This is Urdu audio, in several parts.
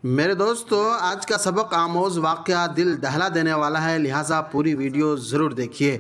میرے دوستو، آج کا سبق آموز واقعہ دل دہلا دینے والا ہے، لہٰذا پوری ویڈیو ضرور دیکھیے۔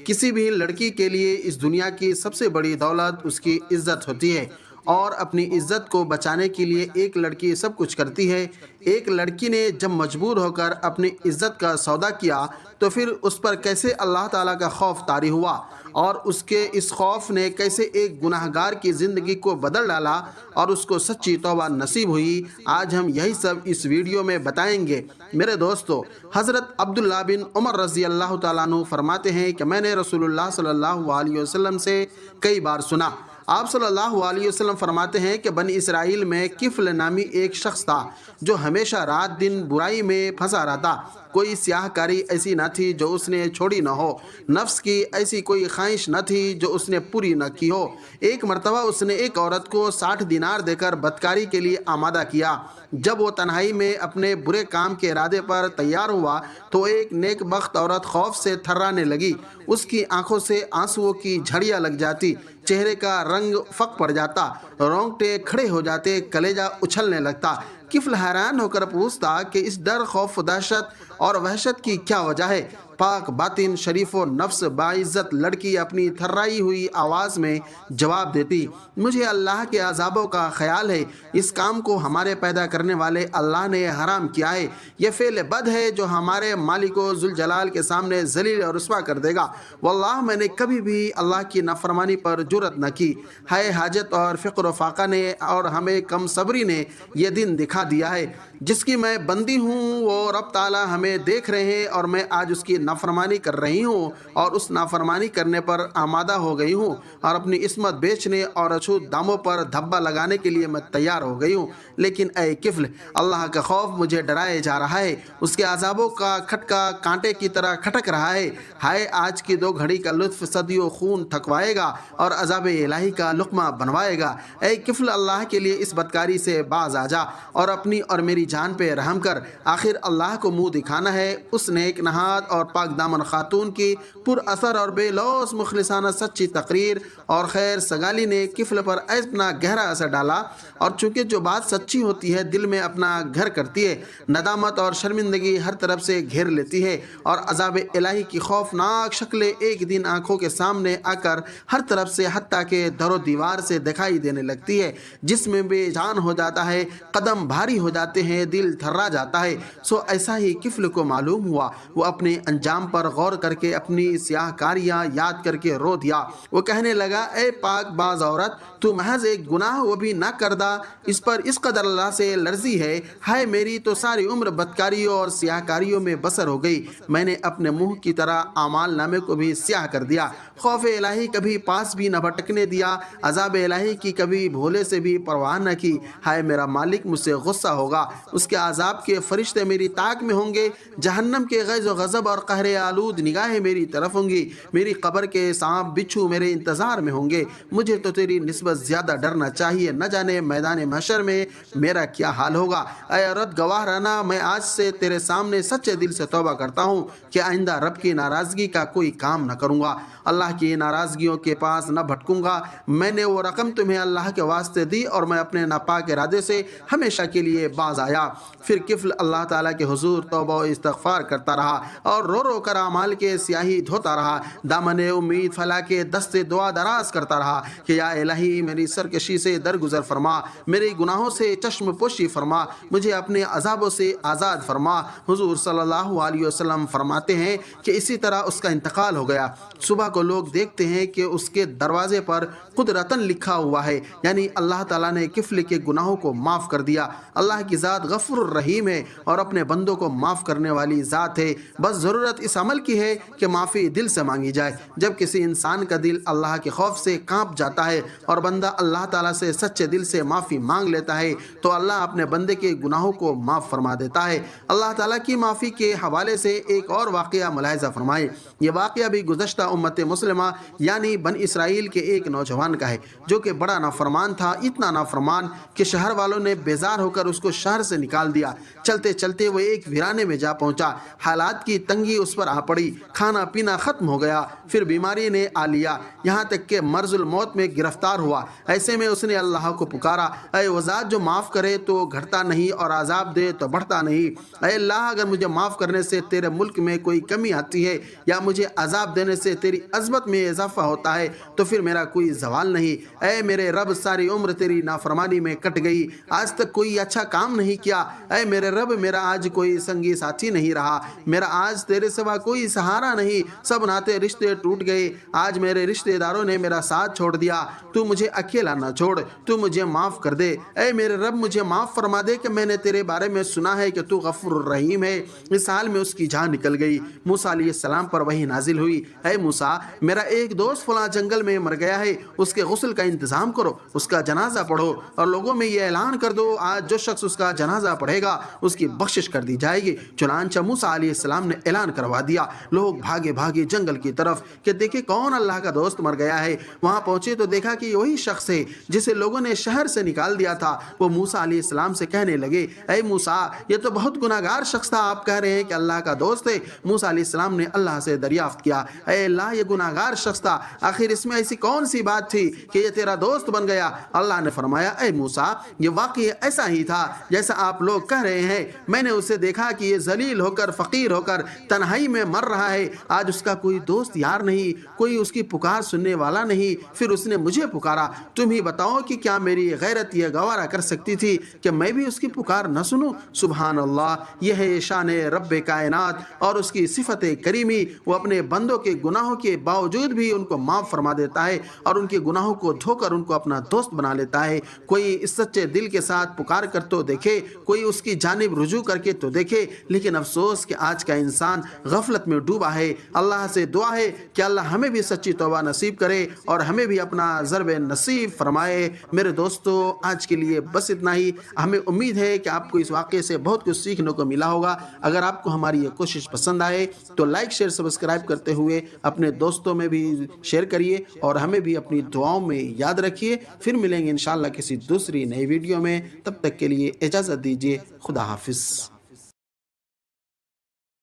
کسی بھی لڑکی کے لیے اس دنیا کی سب سے بڑی دولت اس کی عزت ہوتی ہے، اور اپنی عزت کو بچانے کے لیے ایک لڑکی سب کچھ کرتی ہے۔ ایک لڑکی نے جب مجبور ہو کر اپنی عزت کا سودا کیا تو پھر اس پر کیسے اللہ تعالیٰ کا خوف طاری ہوا، اور اس کے اس خوف نے کیسے ایک گناہ گار کی زندگی کو بدل ڈالا اور اس کو سچی توبہ نصیب ہوئی، آج ہم یہی سب اس ویڈیو میں بتائیں گے۔ میرے دوستو، حضرت عبداللہ بن عمر رضی اللہ تعالیٰ عنہ فرماتے ہیں کہ میں نے رسول اللہ صلی اللہ علیہ وسلم سے کئی بار سنا۔ آپ صلی اللہ علیہ وسلم فرماتے ہیں کہ بنی اسرائیل میں کفل نامی ایک شخص تھا جو ہمیشہ رات دن برائی میں پھنسا رہتا۔ کوئی سیاہ کاری ایسی نہ تھی جو اس نے چھوڑی نہ ہو، نفس کی ایسی کوئی خواہش نہ تھی جو اس نے پوری نہ کی ہو۔ ایک مرتبہ اس نے ایک عورت کو 60 دینار دے کر بدکاری کے لیے آمادہ کیا۔ جب وہ تنہائی میں اپنے برے کام کے ارادے پر تیار ہوا تو ایک نیک بخت عورت خوف سے تھرانے لگی۔ اس کی آنکھوں سے آنسوؤں کی جھڑیاں لگ جاتی، چہرے کا رنگ فک پڑ جاتا، رونگٹے کھڑے ہو جاتے، کلیجہ اچھلنے لگتا۔ کفل حیران ہو کر پوچھتا کہ اس ڈر، خوف، دہشت اور وحشت کی کیا وجہ ہے؟ پاک باطن، شریف و نفس باعزت لڑکی اپنی تھرائی ہوئی آواز میں جواب دیتی، مجھے اللہ کے عذابوں کا خیال ہے۔ اس کام کو ہمارے پیدا کرنے والے اللہ نے حرام کیا ہے۔ یہ فعل بد ہے جو ہمارے مالک و ذوالجلال کے سامنے ذلیل اور رسوا کر دے گا۔ واللہ میں نے کبھی بھی اللہ کی نافرمانی پر جرأت نہ کی۔ ہے حاجت اور فقر و فاقہ نے اور ہمیں کم صبری نے یہ دن دکھا دیا ہے جس کی میں بندی ہوں۔ وہ رب تعالیٰ ہمیں دیکھ رہے ہیں اور میں آج اس کی نافرمانی کر رہی ہوں اور اس نافرمانی کرنے پر آمادہ ہو گئی ہوں، اور اپنی عصمت بیچنے اور اچھوت داموں پر دھبا لگانے کے لیے میں تیار ہو گئی ہوں۔ لیکن اے کفل، اللہ کا خوف مجھے ڈرائے جا رہا ہے، اس کے عذابوں کا کھٹکا کانٹے کی طرح کھٹک رہا ہے۔ ہائے، آج کی 2 گھڑی کا لطف صدیوں خون تھکوائے گا اور عذاب الہی کا لقمہ بنوائے گا۔ اے کفل، اللہ کے لیے اس بدکاری سے باز آ جا اور اپنی اور میری جان پہ رحم کر۔ آخر اللہ کو منہ دکھانا ہے۔ اس نیک نہاد اور پاک دامن خاتون کی پر اثر اور بے لوث مخلصانہ سچی تقریر اور خیر سگالی نے کفل پر اتنا گہرا اثر ڈالا، اور چونکہ جو بات سچی ہوتی ہے دل میں اپنا گھر کرتی ہے، ندامت اور شرمندگی ہر طرف سے گھیر لیتی ہے، اور عذاب الہی کی خوفناک شکلیں ایک دن آنکھوں کے سامنے آ کر ہر طرف سے حتیٰ کہ در و دیوار سے دکھائی دینے لگتی ہے۔ جسم بے جان ہو جاتا ہے، قدم بھاری ہو جاتے ہیں، دل تھرا جاتا ہے۔ سو ایسا ہی کفل کو معلوم ہوا۔ وہ اپنے انجام پر غور کر کے اپنی سیاہ کاریاں یاد کر کے رو دیا۔ وہ کہنے لگا، اے پاک باز عورت، تو محض ایک گناہ وہ بھی نہ کردہ، اس پر اس قدر اللہ سے لرزی ہے۔ ہائے، میری تو ساری عمر بدکاریوں اور سیاہ کاریوں میں بسر ہو گئی۔ میں نے اپنے منہ کی طرح اعمال نامے کو بھی سیاہ کر دیا، خوف الہی کبھی پاس بھی نہ بھٹکنے دیا، عذاب الہی کی کبھی بھولے سے بھی پرواہ نہ کی۔ ہائے، میرا مالک مجھ سے غصہ ہوگا، اس کے عذاب کے فرشتے میری طاق میں ہوں گے، جہنم کے غیظ و غضب اور قہر آلود نگاہیں میری طرف ہوں گی، میری قبر کے سانپ بچھو میرے انتظار میں ہوں گے۔ مجھے تو تیری نسبت زیادہ ڈرنا چاہیے، نہ جانے میدان محشر میں میرا کیا حال ہوگا۔ اے عورت، گواہ رہنا، میں آج سے تیرے سامنے سچے دل سے توبہ کرتا ہوں کہ آئندہ رب کی ناراضگی کا کوئی کام نہ کروں گا، اللہ کی ناراضگیوں کے پاس نہ بھٹکوں گا۔ میں نے وہ رقم تمہیں اللہ کے واسطے دی اور میں اپنے ناپاک ارادے سے ہمیشہ کے لیے باز آیا۔ پھر کفل اللہ تعالیٰ کے حضور توبہ و استغفار کرتا رہا اور رو رو کر اعمال کے سیاہی دھوتا رہا، دامن امید پھیلا کے دست دعا دراز کرتا رہا کہ یا الہی، میری سرکشی سے درگزر فرما، میرے گناہوں سے چشم پوشی فرما، مجھے اپنے عذابوں سے آزاد فرما۔ حضور صلی اللہ علیہ وسلم فرماتے ہیں کہ اسی طرح اس کا انتقال ہو گیا۔ صبح کو لوگ دیکھتے ہیں کہ اس کے دروازے پر قدرتاً لکھا ہوا ہے، یعنی اللہ تعالیٰ نے کفل کے گناہوں کو معاف کر دیا۔ اللہ کی ذات غفور الرحیم ہے اور اپنے بندوں کو معاف کرنے والی ذات ہے، بس ضرورت اس عمل کی ہے کہ معافی دل سے مانگی جائے۔ جب کسی انسان کا دل اللہ کے خوف سے کانپ جاتا ہے اور بندہ اللہ تعالیٰ سے سچے دل سے معافی مانگ لیتا ہے تو اللہ اپنے بندے کے گناہوں کو معاف فرما دیتا ہے۔ اللہ تعالیٰ کی معافی کے حوالے سے ایک اور واقعہ ملاحظہ فرمائے۔ یہ واقعہ بھی گزشتہ امت مسلمہ یعنی بن اسرائیل کے ایک نوجوان کا ہے جو کہ بڑا نافرمان تھا، اتنا نافرمان کہ شہر والوں نے بیزار ہو کر اس کو شہر سے سے نکال دیا۔ چلتے چلتے وہ ایک ویرانے میں جا پہنچا۔ حالات کی تنگی اس پر آ پڑی، کھانا پینا ختم ہو گیا، پھر بیماری نے آ لیا، یہاں تک کہ مرض الموت میں گرفتار ہوا۔ ایسے میں اس نے اللہ کو پکارا، اے وہ ذات جو معاف کرے تو گھٹتا نہیں اور عذاب دے تو بڑھتا نہیں۔ اے اللہ، اگر مجھے معاف کرنے سے تیرے ملک میں کوئی کمی آتی ہے یا مجھے عذاب دینے سے تیری عظمت میں اضافہ ہوتا ہے تو پھر میرا کوئی زوال نہیں۔ اے میرے رب، ساری عمر تیری نافرمانی میں کٹ گئی، آج تک کوئی اچھا کام نہیں کیا۔ اے میرے رب، میرا آج کوئی سنگی ساتھی نہیں رہا، میرا آج تیرے سوا کوئی سہارا نہیں، سب ناتے رشتے ٹوٹ گئے، آج میرے رشتے داروں نے میرا ساتھ چھوڑ دیا، تو مجھے اکیلا نہ چھوڑ، تو مجھے معاف کر دے۔ اے میرے رب، مجھے معاف فرما دے کہ میں نے تیرے بارے میں سنا ہے کہ تو غفور الرحیم ہے۔ اس حال میں اس کی جان نکل گئی۔ موسیٰ علیہ السلام پر وحی نازل ہوئی، اے موسیٰ، میرا ایک دوست فلاں جنگل میں مر گیا ہے، اس کے غسل کا انتظام کرو، اس کا جنازہ پڑھو اور لوگوں میں یہ اعلان کر دو، آج جو شخص اس کا جنازہ پڑھے گا اس کی بخشش کر دی جائے گی۔ چنانچہ موسیٰ علیہ السلام نے اعلان کروا دیا۔ لوگ بھاگے بھاگے جنگل کی طرف کہ دیکھیں کون اللہ کا دوست مر گیا ہے۔ وہاں پہنچے تو دیکھا کہ وہی شخص ہے جسے لوگوں نے شہر سے نکال دیا تھا۔ وہ موسیٰ علیہ السلام سے کہنے لگے، اے موسیٰ، یہ تو بہت گناہگار شخص تھا، آپ کہہ رہے ہیں کہ اللہ کا دوست ہے۔ موسیٰ علیہ السلام نے اللہ سے دریافت کیا، اے اللہ، یہ گناہگار شخص تھا، آخر اس میں ایسی کون سی بات تھی کہ یہ تیرا دوست بن گیا؟ اللہ نے فرمایا، اے موسیٰ، یہ واقعی ایسا ہی تھا جیسا آپ لوگ کہہ رہے ہیں۔ میں نے اسے دیکھا کہ یہ ذلیل ہو کر، فقیر ہو کر تنہائی میں مر رہا ہے، آج اس کا کوئی دوست یار نہیں، کوئی اس کی پکار سننے والا نہیں، پھر اس نے مجھے پکارا۔ تم ہی بتاؤ کہ کیا میری غیرت یہ گوارا کر سکتی تھی کہ میں بھی اس کی پکار نہ سنوں؟ سبحان اللہ، یہ ہے شان رب کائنات اور اس کی صفت کریمی۔ وہ اپنے بندوں کے گناہوں کے باوجود بھی ان کو معاف فرما دیتا ہے اور ان کے گناہوں کو دھو کر ان کو اپنا دوست بنا لیتا ہے۔ کوئی اس سچے دل کے ساتھ پکار کر تو دیکھے، کوئی اس کی جانب رجوع کر کے تو دیکھے، لیکن افسوس کہ آج کا انسان غفلت میں ڈوبا ہے۔ اللہ سے دعا ہے کہ اللہ ہمیں بھی سچی توبہ نصیب کرے اور ہمیں بھی اپنا ضرب نصیب فرمائے۔ میرے دوستو، آج کے لیے بس اتنا ہی۔ ہمیں امید ہے کہ آپ کو اس واقعے سے بہت کچھ سیکھنے کو ملا ہوگا۔ اگر آپ کو ہماری یہ کوشش پسند آئے تو لائک شیئر سبسکرائب کرتے ہوئے اپنے دوستوں میں بھی شیئر کریے اور ہمیں بھی اپنی دعاؤں میں یاد رکھیے۔ پھر ملیں گے انشاءاللہ کسی دوسری نئی ویڈیو میں، تب تک کے لیے اجازت دیجیے۔ خدا حافظ۔